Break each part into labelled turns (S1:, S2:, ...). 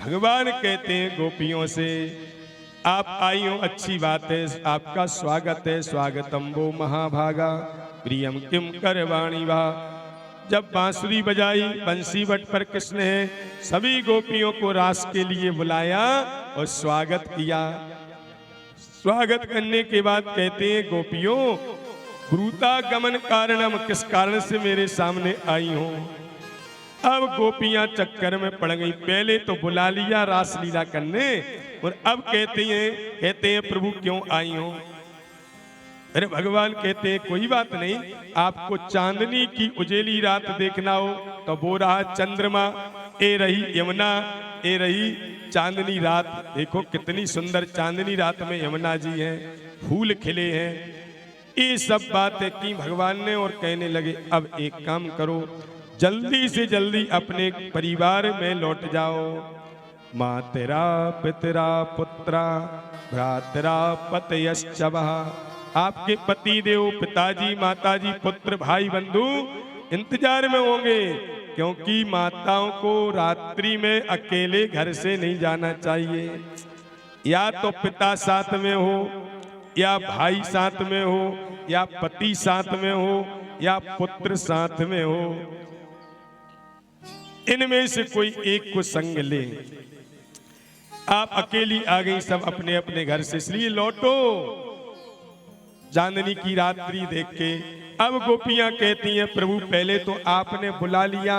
S1: भगवान कहते हैं गोपियों से, आप आई हो अच्छी बात है, आपका स्वागत है, स्वागतम वो महाभागा प्रियम किम करवाणी वा। जब बांसुरी बजाई, बंसी बट पर कृष्ण है, सभी गोपियों को रास के लिए बुलाया और स्वागत किया। स्वागत करने के बाद कहते हैं गोपियों, ब्रूतागमन कारणम, किस कारण से मेरे सामने आई हो। अब गोपियां चक्कर में पड़ गई। पहले तो बुला लिया रास लीला करने, और अब कहते हैं प्रभु क्यों आई हो। अरे भगवान कहते हैं कोई बात नहीं, आपको चांदनी की उजेली रात देखना हो तो वो रहा चंद्रमा, ए रही यमुना, ए रही चांदनी रात। देखो कितनी सुंदर चांदनी रात में यमुना जी हैं, फूल खिले हैं। ये सब बातें की भगवान ने और कहने लगे अब एक काम करो, जल्दी से जल्दी अपने परिवार में लौट जाओ। मातरा पितरा पुत्रा भ्रातरा पतयश्च वः, आपके पति देव, पिताजी, माताजी, पुत्र, भाई बंधु इंतजार में होंगे, क्योंकि माताओं को रात्रि में अकेले घर से नहीं जाना चाहिए। या तो पिता साथ में हो, या भाई साथ में हो, या पति साथ में हो, या पुत्र साथ में हो, इनमें से कोई एक को संग ले। आप अकेली आ गई सब अपने अपने घर से, इसलिए लौटो चांदनी की रात्रि देख के। अब गोपियां कहती हैं प्रभु पहले तो आपने बुला लिया,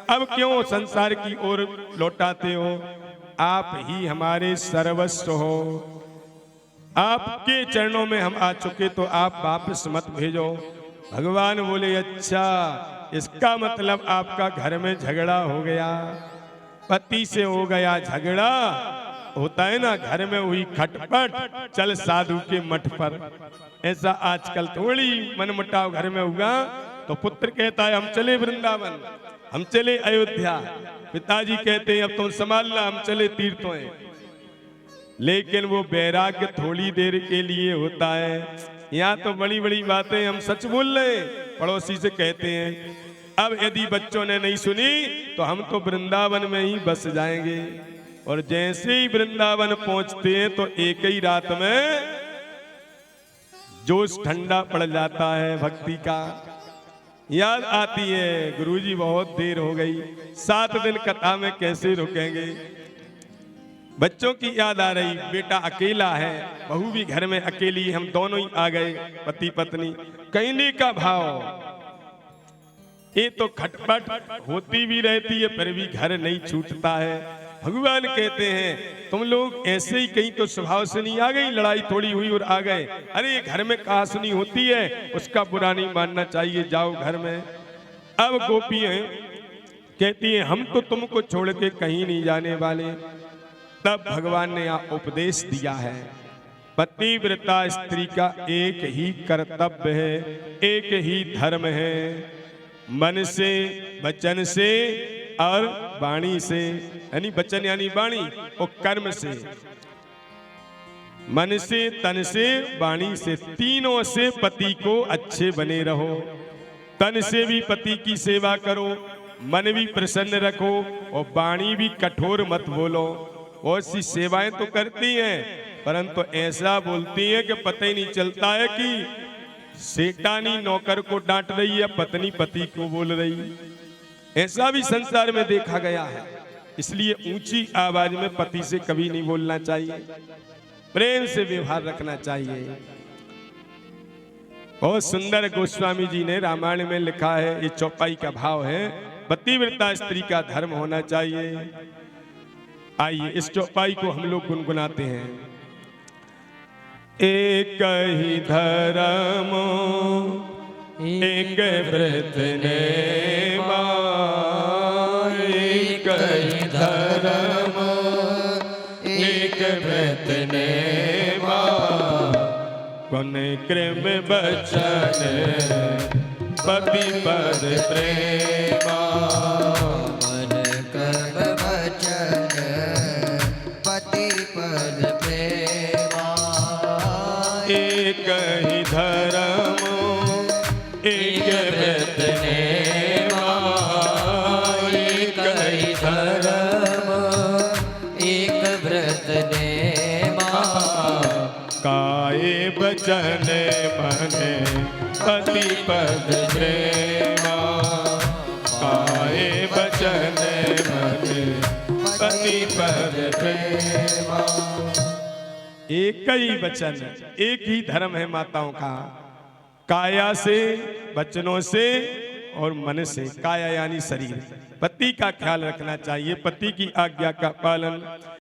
S1: अब क्यों संसार की ओर लौटाते हो। आप ही हमारे सर्वस्व हो, आपके चरणों में हम आ चुके, तो आप वापस मत भेजो। भगवान बोले अच्छा, इसका मतलब आपका घर में झगड़ा हो गया, पति से हो गया झगड़ा। होता है ना घर में हुई खटपट, चल साधु के मठ पर। ऐसा आजकल थोड़ी मनमुटाव घर में हुआ तो पुत्र कहता है हम चले वृंदावन, हम चले अयोध्या, पिताजी कहते हैं अब तुम संभालना, हम चले तीर्थों। लेकिन वो वैराग्य थोड़ी देर के लिए होता है। यहाँ तो बड़ी बड़ी बातें हम सच बोल रहे। पड़ोसी से कहते हैं अब यदि बच्चों ने नहीं सुनी तो हम तो वृंदावन में ही बस जाएंगे। और जैसे ही वृंदावन पहुंचते हैं तो एक ही रात में जोश ठंडा पड़ जाता है भक्ति का। याद आती है गुरुजी बहुत देर हो गई, 7 दिन कथा में कैसे रुकेंगे। बच्चों की याद आ रही, बेटा अकेला है, बहू भी घर में अकेली, हम दोनों ही आ गए पति पत्नी। कहने का भाव, ये तो खटपट होती भी रहती है फिर भी घर नहीं छूटता है। भगवान कहते हैं तुम लोग ऐसे ही कहीं तो स्वभाव से नहीं आ गई, लड़ाई थोड़ी हुई और आ गए। अरे घर में कहा सुनी होती है, उसका बुरा नहीं मानना चाहिए, जाओ घर में। अब गोपियां कहती हैं हम तो तुमको छोड़ के कहीं नहीं जाने वाले। तब भगवान ने यहाँ उपदेश दिया है, पतिव्रता स्त्री का एक ही कर्तव्य है, एक ही धर्म है, मन से, वचन से और वाणी से। यानी वचन यानी वाणी, और कर्म से, मन से, तन से, वाणी से, तीनों से पति को अच्छे बने रहो। तन से भी पति की सेवा करो, मन भी प्रसन्न रखो, और वाणी भी कठोर मत बोलो। बहुत सी सेवाएं तो करती हैं परंतु ऐसा बोलती हैं कि पता ही नहीं चलता है कि सेठानी नौकर को डांट रही है, पत्नी पति को बोल रही। ऐसा भी संसार में देखा गया है। इसलिए ऊंची आवाज में पति से कभी नहीं बोलना चाहिए, प्रेम से व्यवहार रखना चाहिए। बहुत सुंदर गोस्वामी जी ने रामायण में लिखा है, ये चौपाई का भाव है, पतिव्रता स्त्री का धर्म होना चाहिए। आइए इस चौपाई को हम लोग गुनगुनाते हैं। एक ही धर्म एक व्रत नेमा, एक ही धर्म एक व्रत नेमा, कौन कृम बचन पति पद प्रेमा,
S2: मन कर्म वचन पति पद प्रेमा,
S1: एक ही धर्म एक व्रत नेमा,
S2: एक ही धर्म नेमा
S1: काये बचन मन पति पद प्रेमा काये बचन मन पति पद प्रेमा। एक ही वचन, एक ही धर्म है माताओं का, काया से, वचनों से और मन से। काया यानी शरीर, पति का ख्याल रखना चाहिए, पति की आज्ञा का पालन